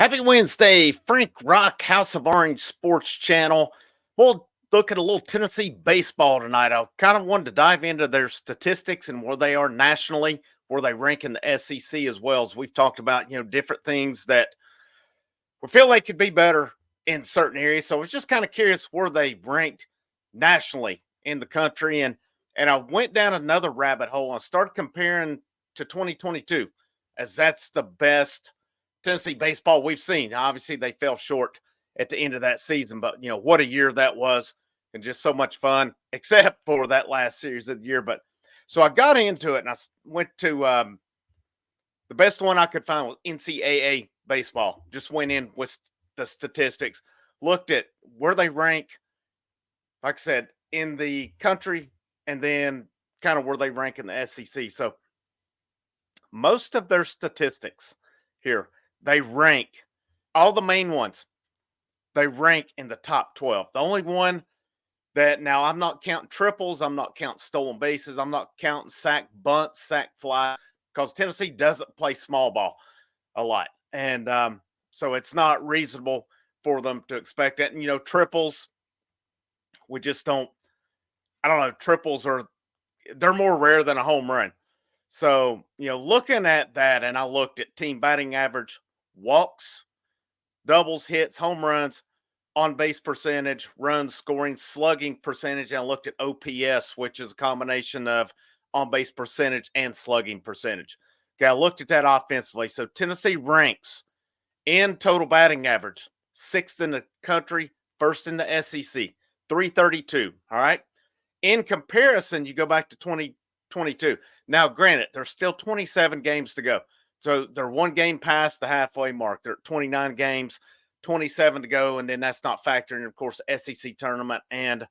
Happy Wednesday, Frank Rock, House of Orange Sports Channel. We'll look at a little Tennessee baseball tonight. I kind of wanted to dive into their statistics and where they are nationally, where they rank in the SEC, as well as we've talked about, different things that we feel they could be better in certain areas. So I was just kind of curious where they ranked nationally in the country. And I went down another rabbit hole and started comparing to 2022, as that's the best Tennessee baseball we've seen. Obviously, they fell short at the end of that season, but what a year that was, and just so much fun, except for that last series of the year. But so I got into it, and went to the best one I could find was NCAA baseball. Just went in with the statistics, looked at where they rank, like I said, in the country, and then kind of where they rank in the SEC. So most of their statistics here, they rank all the main ones. They rank in the top 12. The only one that now I'm not counting triples, I'm not counting stolen bases, I'm not counting sack bunts, sack fly, because Tennessee doesn't play small ball a lot. And so it's not reasonable for them to expect that. And, triples, we just don't, I don't know, triples they're more rare than a home run. So, looking at that, and I looked at team batting average, walks, doubles, hits, home runs, on base percentage, runs, scoring, slugging percentage, and I looked at OPS, which is a combination of on base percentage and slugging percentage. Okay, I looked at that offensively. So Tennessee ranks in total batting average, sixth in the country, first in the SEC, 332. All right. In comparison, you go back to 2022. Now, granted, there's still 27 games to go. So they're one game past the halfway mark. They're at 29 games, 27 to go. And then that's not factoring, of course, SEC tournament and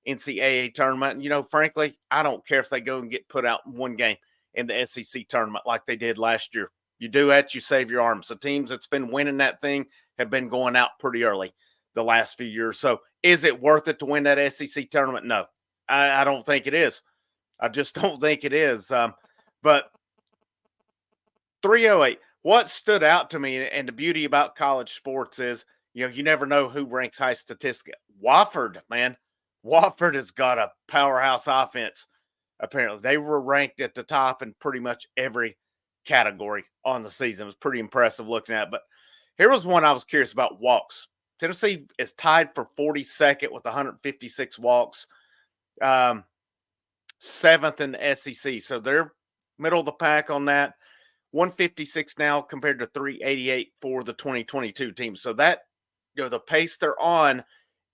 NCAA tournament. And, frankly, I don't care if they go and get put out in one game in the SEC tournament like they did last year. You do that, you save your arms. The teams that's been winning that thing have been going out pretty early the last few years. So is it worth it to win that SEC tournament? No, I don't think it is. I just don't think it is. But 308, what stood out to me, and the beauty about college sports is, you never know who ranks high statistic. Wofford, man. Wofford has got a powerhouse offense. Apparently, they were ranked at the top in pretty much every category on the season. It was pretty impressive looking at. But here was one I was curious about: walks. Tennessee is tied for 42nd with 156 walks. Seventh in the SEC. So they're middle of the pack on that. 156 now compared to 388 for the 2022 team. So that, the pace they're on,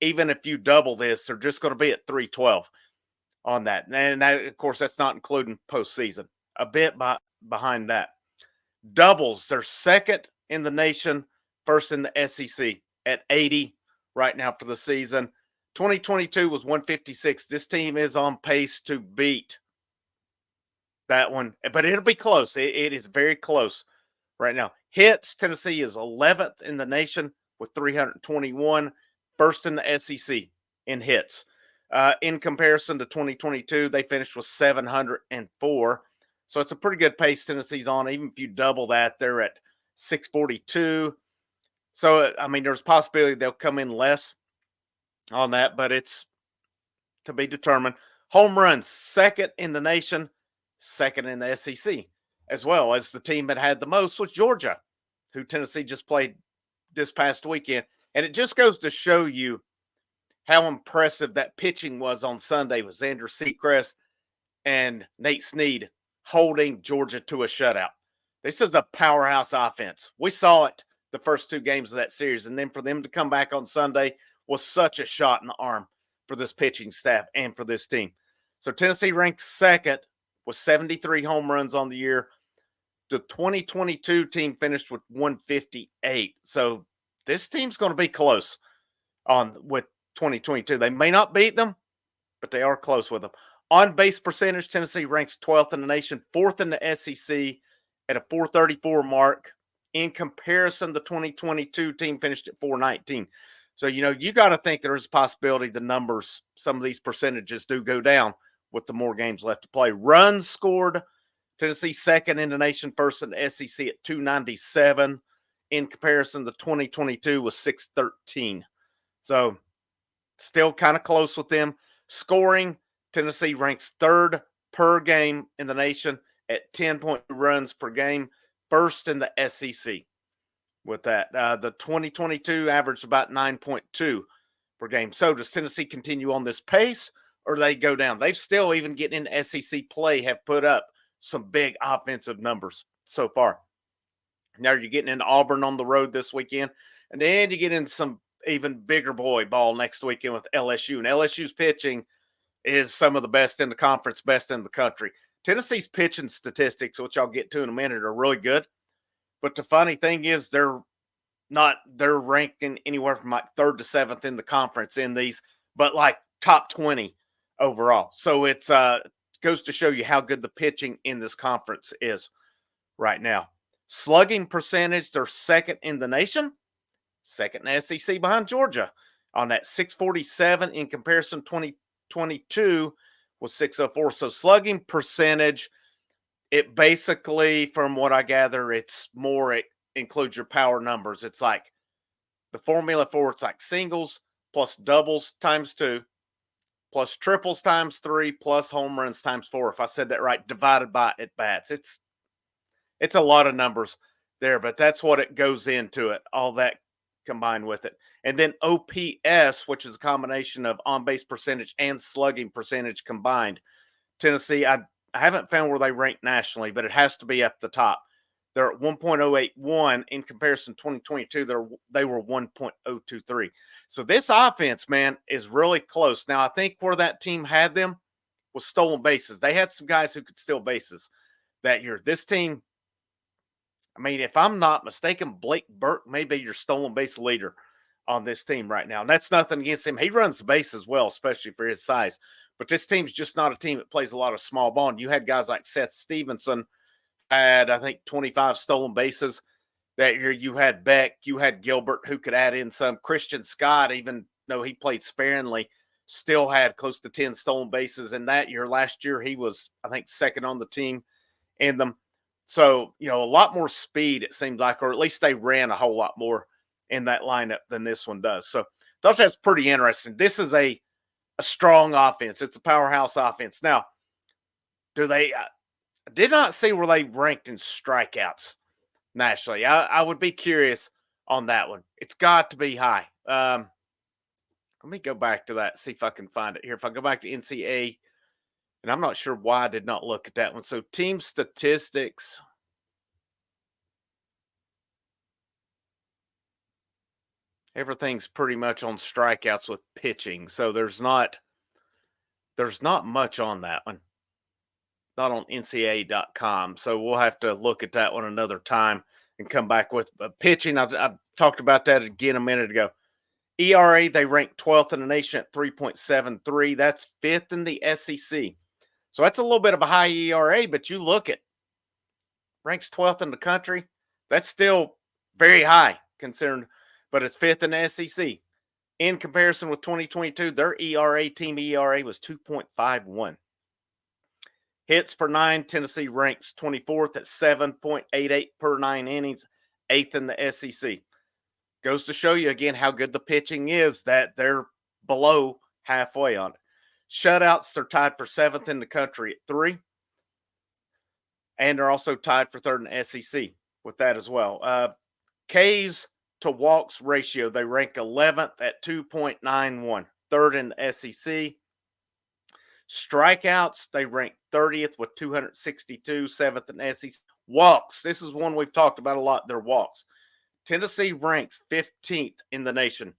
even if you double this, they're just going to be at 312 on that. And that, of course, that's not including postseason. A bit behind that. Doubles, they're second in the nation, first in the SEC at 80 right now for the season. 2022 was 156. This team is on pace to beat that one, but it'll be close. It is very close right now. Hits, Tennessee is 11th in the nation with 321, first in the SEC in hits. In comparison to 2022, they finished with 704. So it's a pretty good pace Tennessee's on. Even if you double that, they're at 642. So, there's a possibility they'll come in less on that, but it's to be determined. Home runs, second in the nation, second in the SEC, as well as the team that had the most was Georgia, who Tennessee just played this past weekend. And it just goes to show you how impressive that pitching was on Sunday with Xander Seacrest and Nate Snead holding Georgia to a shutout. This is a powerhouse offense. We saw it the first two games of that series, and then for them to come back on Sunday was such a shot in the arm for this pitching staff and for this team. So Tennessee ranks second with 73 home runs on the year. The 2022 team finished with 158. So this team's going to be close with 2022. They may not beat them, but they are close with them. On base percentage, Tennessee ranks 12th in the nation, fourth in the SEC at a 434 mark. In comparison, the 2022 team finished at 419. So, you got to think there is a possibility the numbers, some of these percentages do go down with the more games left to play. Runs scored, Tennessee second in the nation, first in the SEC at 297. In comparison, the 2022 was 613. So still kind of close with them. Scoring, Tennessee ranks third per game in the nation at 10.2 runs per game, first in the SEC with that. The 2022 averaged about 9.2 per game. So does Tennessee continue on this pace or do they go down? They've still, even getting into SEC play, have put up some big offensive numbers so far. Now you're getting into Auburn on the road this weekend, and then you get into some even bigger boy ball next weekend with LSU. And LSU's pitching is some of the best in the conference, best in the country. Tennessee's pitching statistics, which I'll get to in a minute, are really good. But the funny thing is they're ranking anywhere from like third to seventh in the conference in these, but like top 20 overall. So it's goes to show you how good the pitching in this conference is right now. Slugging percentage, they're second in the nation, second in the SEC behind Georgia on that 647. In comparison, 2022 was 604. So slugging percentage, it basically, from what I gather, it includes your power numbers. It's like the formula for it's like singles plus doubles times 2 plus triples times 3 plus home runs times 4. If I said that right, divided by at bats. It's a lot of numbers there, but that's what it goes into it, all that combined with it. And then OPS, which is a combination of on-base percentage and slugging percentage combined. Tennessee, I haven't found where they rank nationally, but it has to be up the top. They're at 1.081. In comparison, 2022, they were 1.023. So this offense, man, is really close. Now, I think where that team had them was stolen bases. They had some guys who could steal bases that year. This team, I mean, if I'm not mistaken, Blake Burke may be your stolen base leader on this team right now. And that's nothing against him. He runs the base as well, especially for his size. But this team's just not a team that plays a lot of small ball. And you had guys like Seth Stevenson had, I think, 25 stolen bases that year. You had Beck, you had Gilbert, who could add in some. Christian Scott, even though he played sparingly, still had close to 10 stolen bases in that year. Last year, he was, I think, second on the team in them. So, a lot more speed, it seems like, or at least they ran a whole lot more in that lineup than this one does. So, thought that's pretty interesting. This is a strong offense. It's a powerhouse offense. Now, do they I did not see where they ranked in strikeouts nationally. I would be curious on that one. It's got to be high. Let me go back to that, see if I can find it here. If I go back to NCAA, and I'm not sure why I did not look at that one. So team statistics. Everything's pretty much on strikeouts with pitching. So there's not much on that one. Not on NCAA.com. So we'll have to look at that one another time and come back with pitching. I talked about that again a minute ago. ERA, they rank 12th in the nation at 3.73. That's 5th in the SEC. So that's a little bit of a high ERA, but you look at ranks 12th in the country. That's still very high considering, but it's 5th in the SEC. In comparison with 2022, their team ERA was 2.51. Hits per 9, Tennessee ranks 24th at 7.88 per 9 innings, 8th in the SEC. Goes to show you again how good the pitching is, that they're below halfway on it. Shutouts, they're tied for 7th in the country at 3. And they're also tied for 3rd in the SEC with that as well. Ks to walks ratio, they rank 11th at 2.91. 3rd in the SEC. Strikeouts, they rank 30th with 262, 7th in SEC. Walks, this is one we've talked about a lot, their walks. Tennessee ranks 15th in the nation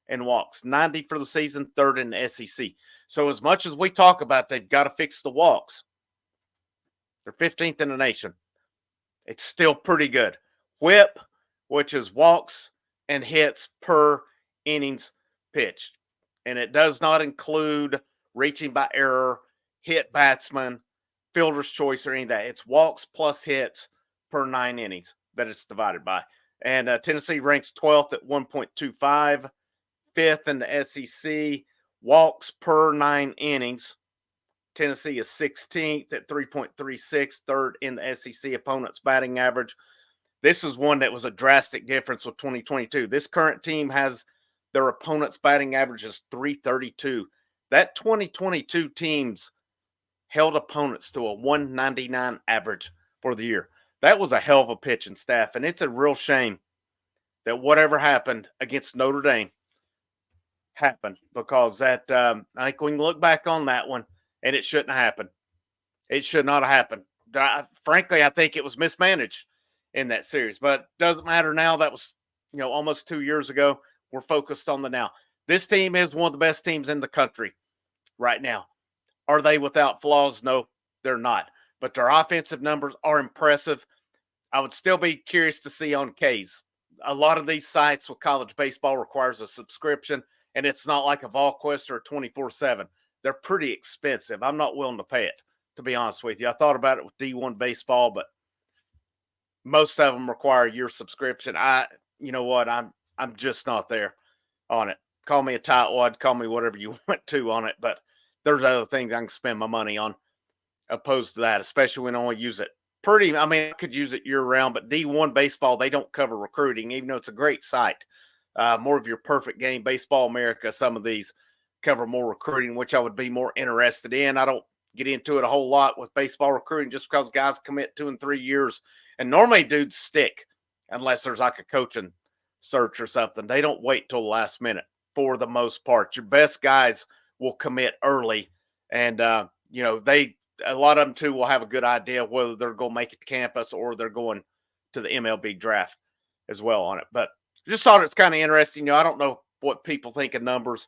in walks, 90 for the season, 3rd in the SEC. So as much as we talk about they've got to fix the walks, they're 15th in the nation. It's still pretty good. Whip, which is walks and hits per innings pitched. And it does not include reaching by error, hit batsman, fielder's choice, or any of that. It's walks plus hits per 9 innings that it's divided by. And Tennessee ranks 12th at 1.25, 5th in the SEC. Walks per 9 innings. Tennessee is 16th at 3.36, 3rd in the SEC opponent's batting average. This is one that was a drastic difference with 2022. This current team has their opponent's batting average is 332. That 2022 team's held opponents to a 199 average for the year. That was a hell of a pitching staff, and it's a real shame that whatever happened against Notre Dame happened because I think we can look back on that one and it shouldn't have happened. It should not have happened. Frankly, I think it was mismanaged in that series, but doesn't matter now. That was, almost 2 years ago. We're focused on the now. This team is one of the best teams in the country right now. Are they without flaws? No, they're not. But their offensive numbers are impressive. I would still be curious to see on K's. A lot of these sites with college baseball requires a subscription, and it's not like a VolQuest or a 24/7. They're pretty expensive. I'm not willing to pay it, to be honest with you. I thought about it with D1 baseball, but most of them require your subscription. You know what? I'm just not there on it. Call me a tightwad, call me whatever you want to on it, but there's other things I can spend my money on opposed to that, especially when I only use it I could use it year round, but D1 baseball, they don't cover recruiting, even though it's a great site. More of your perfect game, Baseball America, some of these cover more recruiting, which I would be more interested in. I don't get into it a whole lot with baseball recruiting just because guys commit 2 and 3 years. And normally dudes stick unless there's like a coaching search or something. They don't wait till the last minute for the most part. Your best guys will commit early. And, a lot of them too will have a good idea whether they're going to make it to campus or they're going to the MLB draft as well on it. But just thought it's kind of interesting. I don't know what people think of numbers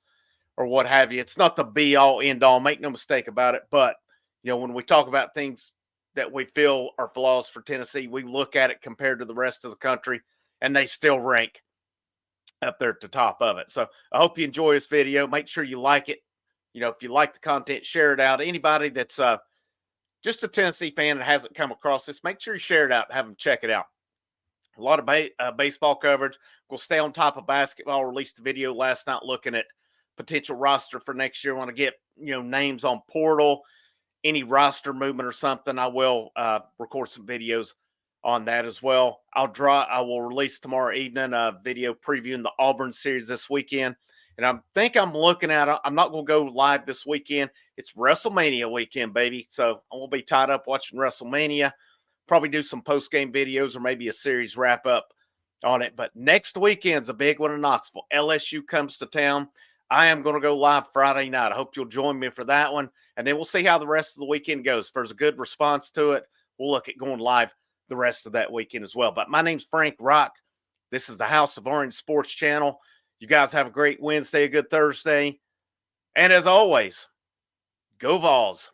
or what have you. It's not the be all end all. Make no mistake about it. But when we talk about things that we feel are flaws for Tennessee, we look at it compared to the rest of the country, and they still rank up there at the top of it. So I hope you enjoy this video. Make sure you like it. If you like the content, share it out. Anybody that's just a Tennessee fan that hasn't come across this, make sure you share it out and have them check it out. A lot of baseball coverage. We'll stay on top of basketball. Released a video last night looking at potential roster for next year. Want to get names on portal, any roster movement or something. I will record some videos on that as well. I will release tomorrow evening a video previewing the Auburn series this weekend. And I'm looking at it. I'm not going to go live this weekend. It's WrestleMania weekend, baby. So I'm going to be tied up watching WrestleMania. Probably do some post-game videos or maybe a series wrap-up on it. But next weekend's a big one in Knoxville. LSU comes to town. I am going to go live Friday night. I hope you'll join me for that one. And then we'll see how the rest of the weekend goes. If there's a good response to it, we'll look at going live the rest of that weekend as well. But my name's Frank Rock. This is the House of Orange Sports Channel. You guys have a great Wednesday, a good Thursday. And as always, go Vols.